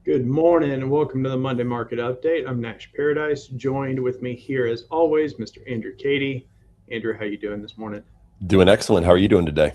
Good morning and welcome to the Monday Market Update. I'm Nash Paradise. Joined with me here as always, Mr. Andrew Cady. Andrew, how you doing this morning? Doing excellent. How are you doing today?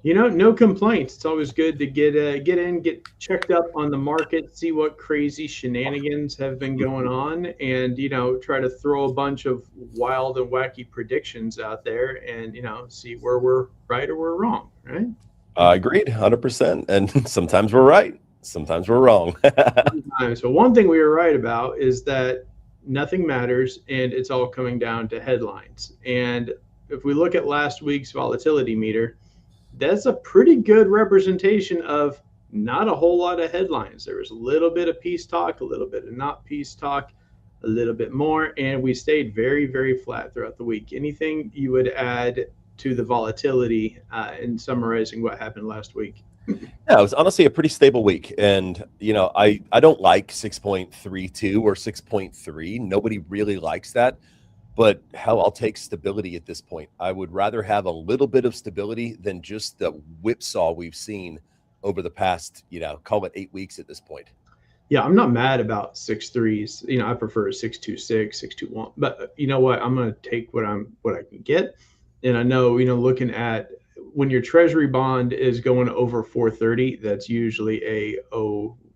You know, no complaints. It's always good to get in, get checked up on the market, see what crazy shenanigans have been going on, and try to throw a bunch of wild and wacky predictions out there, and see where we're right or we're wrong. Right? Agreed, 100%. And sometimes we're right. Sometimes we're wrong. Sometimes. So one thing we were right about is that nothing matters and it's all coming down to headlines. And if we look at last week's volatility meter, that's a pretty good representation of not a whole lot of headlines. There was a little bit of peace talk, a little bit of not peace talk, a little bit more, and we stayed very, very flat throughout the week. Anything you would add to the volatility in summarizing what happened last week? Yeah, it was honestly a pretty stable week. And, I don't like 6.32 or 6.3. Nobody really likes that. But hell, I'll take stability at this point. I would rather have a little bit of stability than just the whipsaw we've seen over the past, call it 8 weeks at this point. Yeah, I'm not mad about 6.3s. I prefer 6.26, 6.21. But you know what? I'm going to take what I can get. And I know, looking at when your treasury bond is going over 430, that's usually a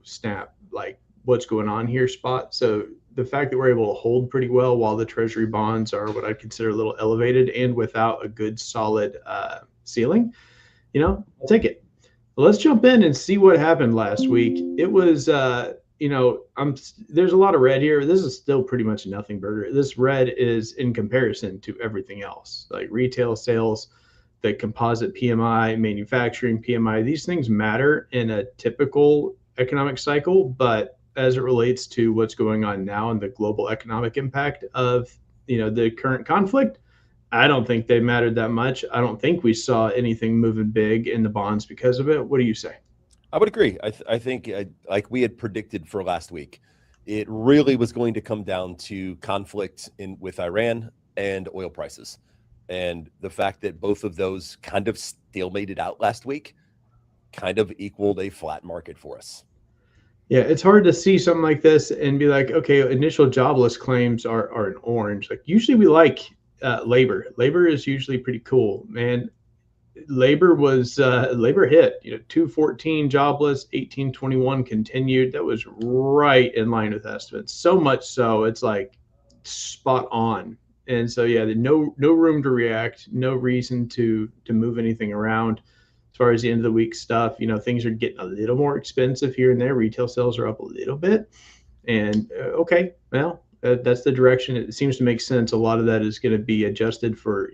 snap, like what's going on here spot. So the fact that we're able to hold pretty well while the treasury bonds are what I consider a little elevated and without a good solid ceiling, I'll take it. Well, let's jump in and see what happened last week. It was, there's a lot of red here. This is still pretty much a nothing burger. This red is in comparison to everything else, like retail sales, the composite PMI, manufacturing PMI. These things matter in a typical economic cycle, but as it relates to what's going on now and the global economic impact of the current conflict, I don't think they mattered that much. I don't think we saw anything moving big in the bonds because of it. What do you say? I would agree. I think like we had predicted for last week, it really was going to come down to conflict with Iran and oil prices. And the fact that both of those kind of stalemated out last week kind of equaled a flat market for us. Yeah, it's hard to see something like this and be like, okay, initial jobless claims are in orange. Like usually we like labor. Labor is usually pretty cool, man. Labor hit, 214 jobless, 1821 continued. That was right in line with estimates. So much so it's like spot on. And so, yeah, no room to react, no reason to move anything around. As far as the end of the week stuff, things are getting a little more expensive here and there. Retail sales are up a little bit. And okay, well, that's the direction. It seems to make sense. A lot of that is going to be adjusted for,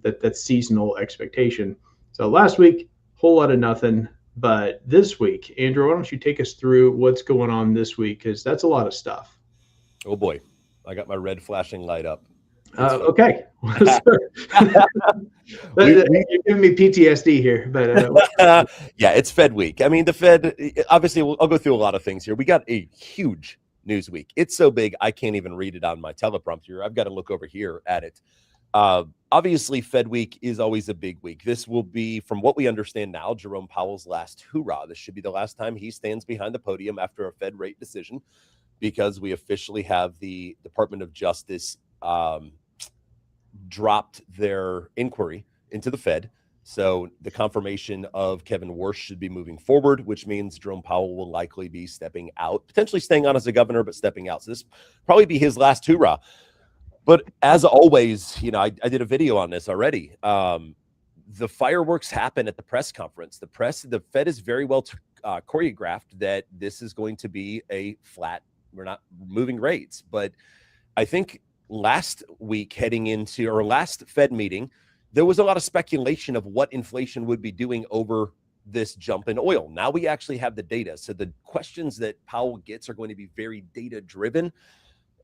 that seasonal expectation. So last week, whole lot of nothing. But this week, Andrew, why don't you take us through what's going on this week? Because that's a lot of stuff. Oh, boy. I got my red flashing light up. Okay. You're giving me PTSD here, but yeah, it's Fed week. I mean, the Fed, obviously, I'll go through a lot of things here. We got a huge news week. It's so big, I can't even read it on my teleprompter. I've got to look over here at it. Obviously, Fed week is always a big week. This will be, from what we understand now, Jerome Powell's last hoorah. This should be the last time he stands behind the podium after a Fed rate decision. because we officially have the Department of Justice dropped their inquiry into the Fed. So the confirmation of Kevin Warsh should be moving forward, which means Jerome Powell will likely be stepping out, potentially staying on as a governor, but stepping out. So this probably be his last hoorah. But as always, I did a video on this already. The fireworks happen at the press conference. The Fed is very well choreographed that this is going to be a flat, we're not moving rates. But I think last week heading into our last Fed meeting, there was a lot of speculation of what inflation would be doing over this jump in oil. Now we actually have the data. So the questions that Powell gets are going to be very data driven.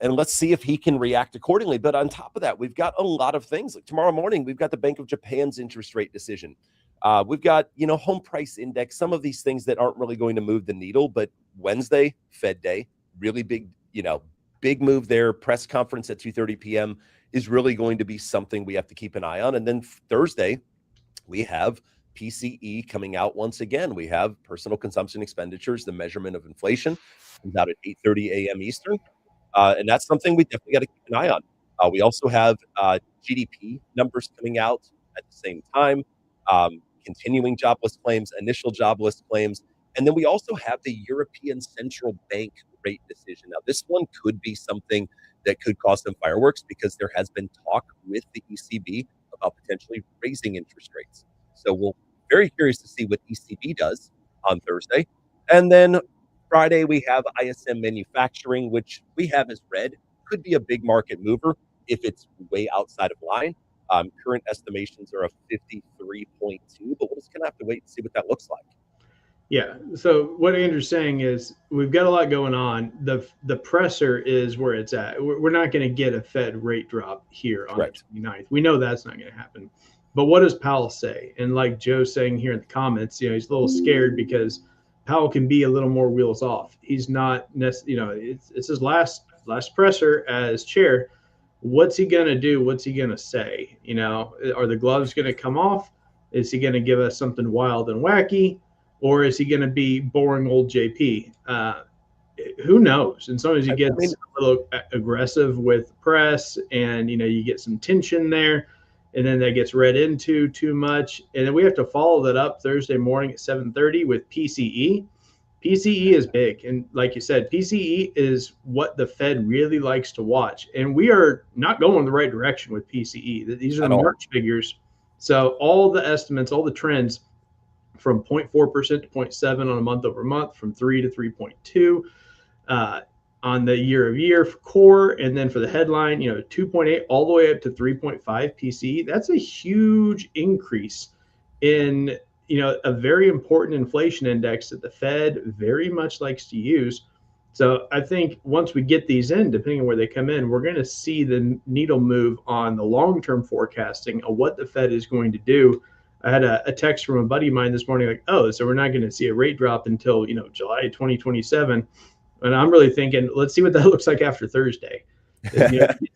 And let's see if he can react accordingly. But on top of that, we've got a lot of things. Like tomorrow morning, we've got the Bank of Japan's interest rate decision. We've got, home price index, some of these things that aren't really going to move the needle. But Wednesday, Fed day, really big, big move there. Press conference at 2:30 p.m. is really going to be something we have to keep an eye on. And then Thursday, we have PCE coming out once again. We have personal consumption expenditures, the measurement of inflation, comes out at 8:30 a.m. Eastern. And that's something we definitely got to keep an eye on. We also have GDP numbers coming out at the same time, continuing jobless claims, initial jobless claims. And then we also have the European Central Bank rate decision. Now, this one could be something that could cause some fireworks because there has been talk with the ECB about potentially raising interest rates. So we'll be very curious to see what ECB does on Thursday. And then Friday, we have ISM manufacturing, which we have as red, could be a big market mover if it's way outside of line. Current estimations are a 53.2, but we're just going to have to wait and see what that looks like. Yeah. So what Andrew's saying is we've got a lot going on. The presser is where it's at. We're not going to get a Fed rate drop here on Correct. the 29th. We know that's not going to happen. But what does Powell say? And like Joe's saying here in the comments, he's a little scared because Powell can be a little more wheels off. He's not, it's his last presser as chair. What's he going to do? What's he going to say? Are the gloves going to come off? Is he going to give us something wild and wacky? Or is he going to be boring old JP? Who knows? And sometimes he gets a little aggressive with press and, you get some tension there. And then that gets read into too much. And then we have to follow that up Thursday morning at 7:30 with PCE. PCE is big. And like you said, PCE is what the Fed really likes to watch. And we are not going the right direction with PCE. These are the March figures. So all the estimates, all the trends from 0.4% to 0.7 on a month over month, from 3 to 3.2. On the year of year for core, and then for the headline, 2.8 all the way up to 3.5 PCE. That's a huge increase in, a very important inflation index that the Fed very much likes to use. So I think once we get these in, depending on where they come in, we're going to see the needle move on the long-term forecasting of what the Fed is going to do. I had a text from a buddy of mine this morning, like, so we're not going to see a rate drop until, July 2027. And I'm really thinking, let's see what that looks like after Thursday.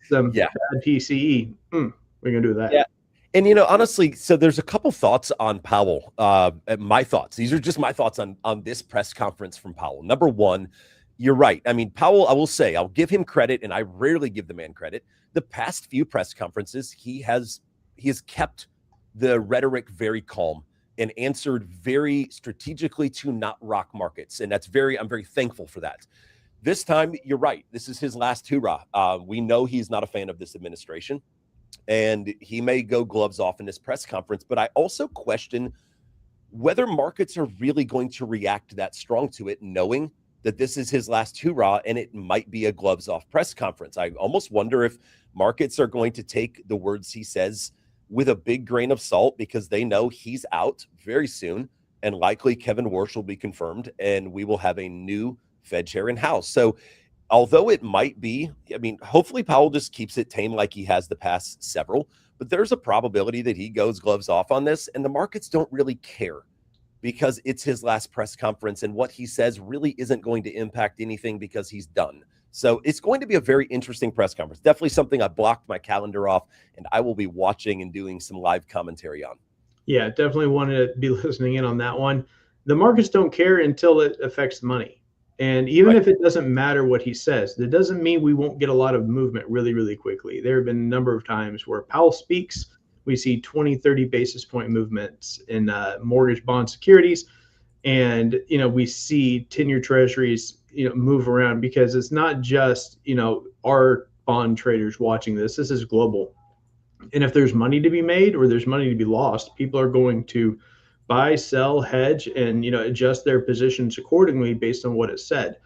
Some bad PCE. We're going to do that. Yeah. And, honestly, so there's a couple thoughts on Powell. My thoughts. These are just my thoughts on this press conference from Powell. Number one, you're right. I mean, Powell, I will say, I'll give him credit, and I rarely give the man credit. The past few press conferences, he has kept the rhetoric very calm and answered very strategically to not rock markets. And I'm very thankful for that. This time, you're right. This is his last hoorah. We know he's not a fan of this administration, and he may go gloves off in this press conference. But I also question whether markets are really going to react that strong to it, knowing that this is his last hoorah and it might be a gloves off press conference. I almost wonder if markets are going to take the words he says with a big grain of salt, because they know he's out very soon, and likely Kevin Warsh will be confirmed, and we will have a new Fed chair in house. So although it might be, hopefully Powell just keeps it tame like he has the past several, but there's a probability that he goes gloves off on this, and the markets don't really care because it's his last press conference, and what he says really isn't going to impact anything because he's done. So it's going to be a very interesting press conference. Definitely something I blocked my calendar off, and I will be watching and doing some live commentary on. Yeah, definitely want to be listening in on that one. The markets don't care until it affects the money. And even Right. if it doesn't matter what he says, that doesn't mean we won't get a lot of movement really, really quickly. There have been a number of times where Powell speaks, we see 20, 30 basis point movements in mortgage bond securities. And, we see 10-year treasuries, move around because it's not just, our bond traders watching this. This is global. And if there's money to be made or there's money to be lost, people are going to buy, sell, hedge, and adjust their positions accordingly based on what is said.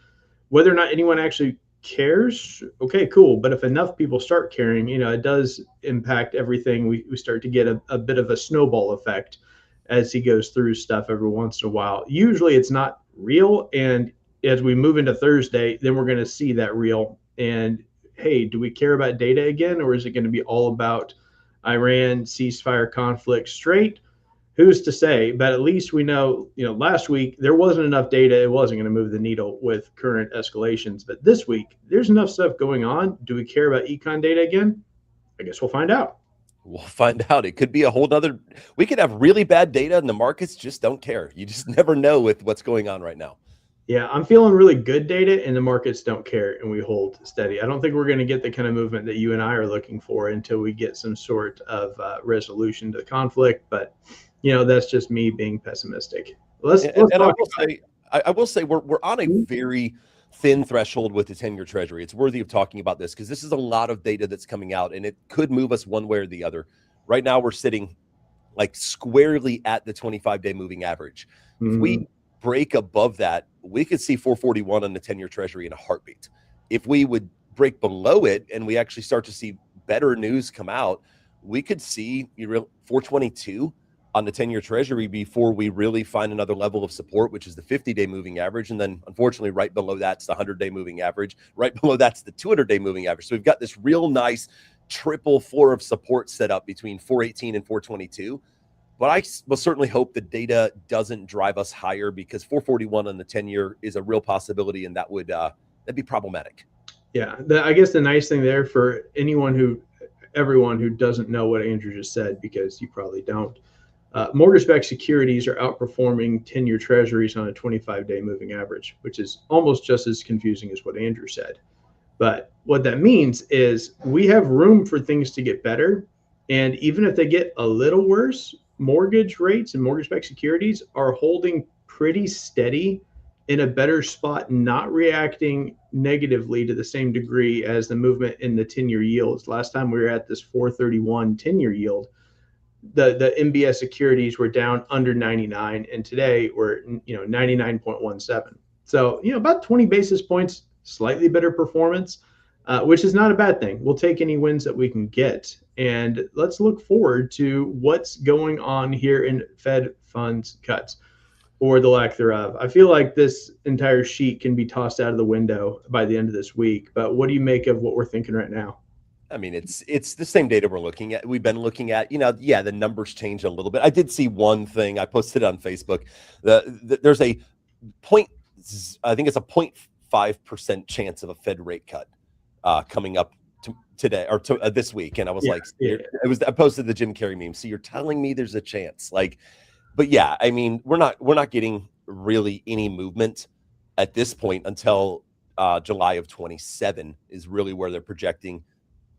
Whether or not anyone actually cares, okay, cool. But if enough people start caring, it does impact everything. We start to get a bit of a snowball effect as he goes through stuff every once in a while. Usually it's not real. And as we move into Thursday, then we're going to see that real. And hey, do we care about data again, or is it going to be all about Iran ceasefire conflict straight? Who's to say? But at least we know, last week there wasn't enough data. It wasn't going to move the needle with current escalations. But this week, there's enough stuff going on. Do we care about econ data again? I guess we'll find out. We'll find out. It could be a whole nother. We could have really bad data and the markets just don't care. You just never know with what's going on right now. Yeah, I'm feeling really good data and the markets don't care and we hold steady. I don't think we're going to get the kind of movement that you and I are looking for until we get some sort of resolution to the conflict. But, that's just me being pessimistic. Let's And I talk will about say, I will say we're on a it. very thin threshold with the 10-year treasury. It's worthy of talking about this because this is a lot of data that's coming out and it could move us one way or the other. Right now, we're sitting like squarely at the 25-day moving average. If Mhm. we break above that, we could see 441 on the 10-year treasury in a heartbeat. If we would break below it and we actually start to see better news come out, we could see 422 on the 10-year treasury before we really find another level of support, which is the 50-day moving average. And then unfortunately, right below that's the 100-day moving average. Right below that's the 200-day moving average. So we've got this real nice triple floor of support set up between 418 and 422. But I will certainly hope the data doesn't drive us higher because 441 on the 10-year is a real possibility, and that'd be problematic. Yeah, I guess the nice thing there for everyone who doesn't know what Andrew just said, because you probably don't, mortgage-backed securities are outperforming 10-year treasuries on a 25-day moving average, which is almost just as confusing as what Andrew said. But what that means is we have room for things to get better. And even if they get a little worse, mortgage rates and mortgage-backed securities are holding pretty steady in a better spot, not reacting negatively to the same degree as the movement in the 10-year yields. Last time we were at this 431 10-year yield, the MBS securities were down under 99, and today we're 99.17. So about 20 basis points, slightly better performance, which is not a bad thing. We'll take any wins that we can get, and let's look forward to what's going on here in Fed funds cuts or the lack thereof. I feel like this entire sheet can be tossed out of the window by the end of this week. But what do you make of what we're thinking right now? I mean, it's the same data we're looking at. We've been looking at, yeah, the numbers change a little bit. I did see one thing I posted on Facebook. There's a point, I think it's a 0.5% chance of a Fed rate cut coming up today or this week. And I was I posted the Jim Carrey meme. So you're telling me there's a chance, but yeah, I mean, we're not getting really any movement at this point until July of 27 is really where they're projecting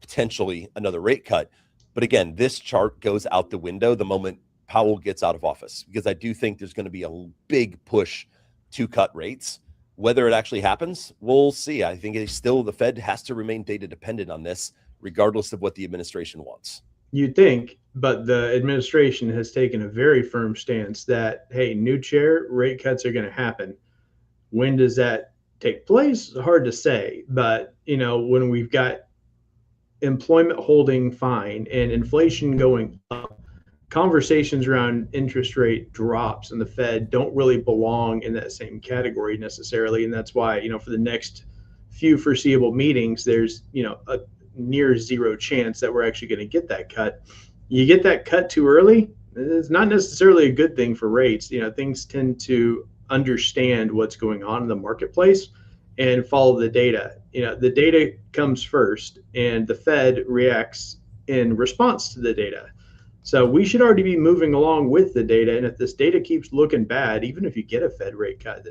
potentially another rate cut. But again, this chart goes out the window the moment Powell gets out of office, because I do think there's going to be a big push to cut rates. Whether it actually happens, we'll see. I think the Fed has to remain data dependent on this, regardless of what the administration wants. You'd think, but the administration has taken a very firm stance that, hey, new chair, rate cuts are going to happen. When does that take place? Hard to say. But, when we've got employment holding fine and inflation going up, conversations around interest rate drops and the Fed don't really belong in that same category necessarily. And that's why, for the next few foreseeable meetings, there's, a near zero chance that we're actually going to get that cut. You get that cut too early, it's not necessarily a good thing for rates. Things tend to understand what's going on in the marketplace and follow the data. The data comes first and the Fed reacts in response to the data. So we should already be moving along with the data. And if this data keeps looking bad, even if you get a Fed rate cut,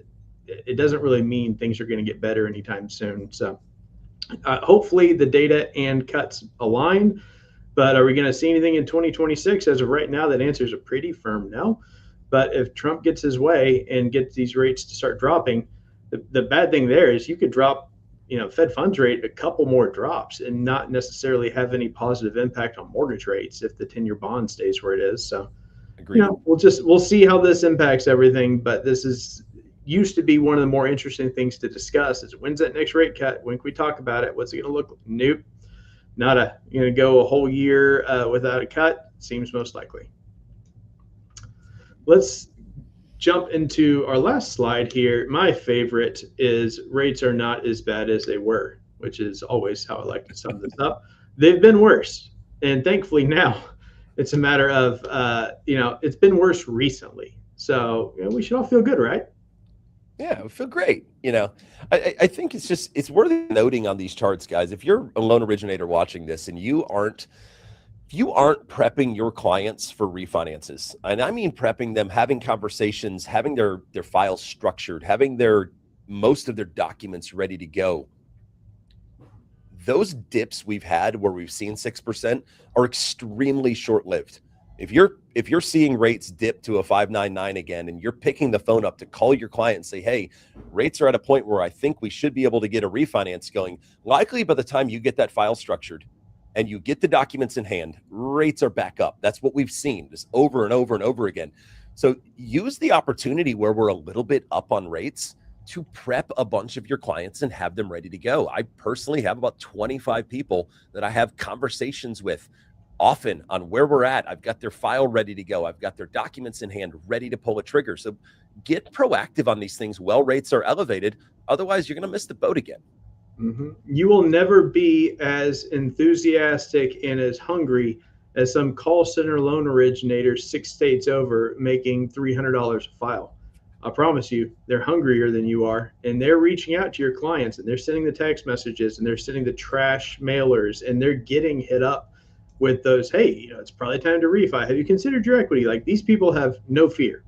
it doesn't really mean things are going to get better anytime soon. So hopefully the data and cuts align. But are we going to see anything in 2026? As of right now, that answer is a pretty firm no. But if Trump gets his way and gets these rates to start dropping, the bad thing there is you could drop, Fed funds rate a couple more drops and not necessarily have any positive impact on mortgage rates if the 10-year bond stays where it is. So, Agreed. we'll see how this impacts everything. But this is used to be one of the more interesting things to discuss is when's that next rate cut? When can we talk about it? What's it going to look like? Nope. Not going to go a whole year without a cut. Seems most likely. Let's jump into our last slide here. My favorite is rates are not as bad as they were, which is always how I like to sum this up. They've been worse. And thankfully now it's a matter of, it's been worse recently. So we should all feel good, right? Yeah, I feel great. I think it's worth noting on these charts, guys. If you're a loan originator watching this and you aren't prepping your clients for refinances, and I mean prepping them, having conversations, having their files structured, having most of their documents ready to go, those dips we've had where we've seen 6% are extremely short-lived. If you're seeing rates dip to a 5.99 again, and you're picking the phone up to call your client and say, hey, rates are at a point where I think we should be able to get a refinance going, likely by the time you get that file structured and you get the documents in hand, rates are back up. That's what we've seen just over and over and over again. So use the opportunity where we're a little bit up on rates to prep a bunch of your clients and have them ready to go. I personally have about 25 people that I have conversations with often on where we're at. I've got their file ready to go. I've got their documents in hand, ready to pull a trigger. So get proactive on these things while rates are elevated. Otherwise, you're going to miss the boat again. Mm-hmm. You will never be as enthusiastic and as hungry as some call center loan originator 6 states over making $300 a file. I promise you, they're hungrier than you are, and they're reaching out to your clients, and they're sending the text messages, and they're sending the trash mailers, and they're getting hit up with those, hey, it's probably time to refi. Have you considered your equity? Like, these people have no fear,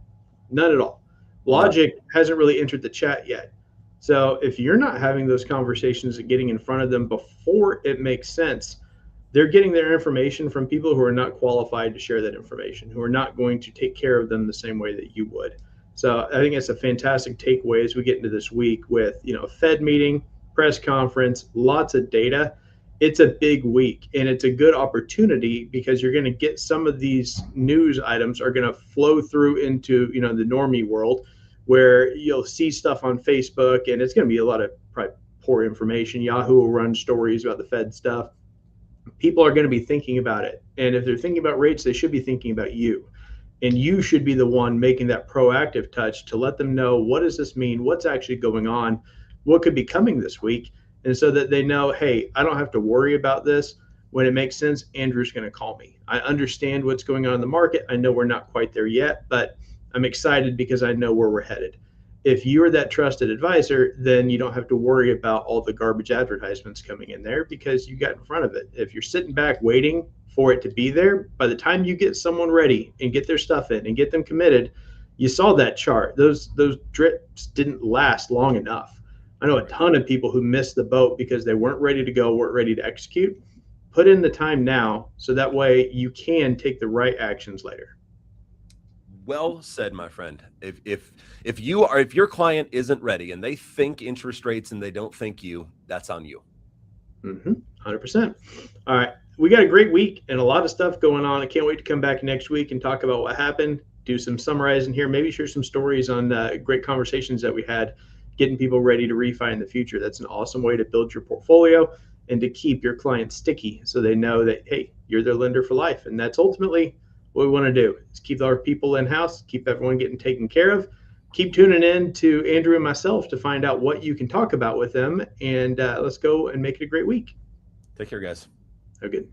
none at all. Logic hasn't really entered the chat yet. So if you're not having those conversations and getting in front of them before it makes sense, they're getting their information from people who are not qualified to share that information, who are not going to take care of them the same way that you would. So I think it's a fantastic takeaway as we get into this week with, a Fed meeting, press conference, lots of data. It's a big week, and it's a good opportunity because you're going to get some of these news items are going to flow through into, the normie world, where you'll see stuff on Facebook, and it's going to be a lot of probably poor information. Yahoo will run stories about the Fed stuff. People are going to be thinking about it. And if they're thinking about rates, they should be thinking about you. And you should be the one making that proactive touch to let them know, what does this mean? What's actually going on? What could be coming this week? And so that they know, hey, I don't have to worry about this. When it makes sense, Andrew's going to call me. I understand what's going on in the market. I know we're not quite there yet, but I'm excited because I know where we're headed. If you're that trusted advisor, then you don't have to worry about all the garbage advertisements coming in there because you got in front of it. If you're sitting back waiting for it to be there, by the time you get someone ready and get their stuff in and get them committed, you saw that chart. Those drips didn't last long enough. I know a ton of people who missed the boat because they weren't ready to go, weren't ready to execute. Put in the time now so that way you can take the right actions later. Well said, my friend. If your client isn't ready and they think interest rates and they don't think you, that's on you. 100%. All right. We got a great week and a lot of stuff going on. I can't wait to come back next week and talk about what happened, do some summarizing here, maybe share some stories on great conversations that we had, getting people ready to refi in the future. That's an awesome way to build your portfolio and to keep your clients sticky so they know that, hey, you're their lender for life. And that's ultimately what we want to do, is keep our people in-house, keep everyone getting taken care of. Keep tuning in to Andrew and myself to find out what you can talk about with them. And let's go and make it a great week. Take care, guys. Have a good.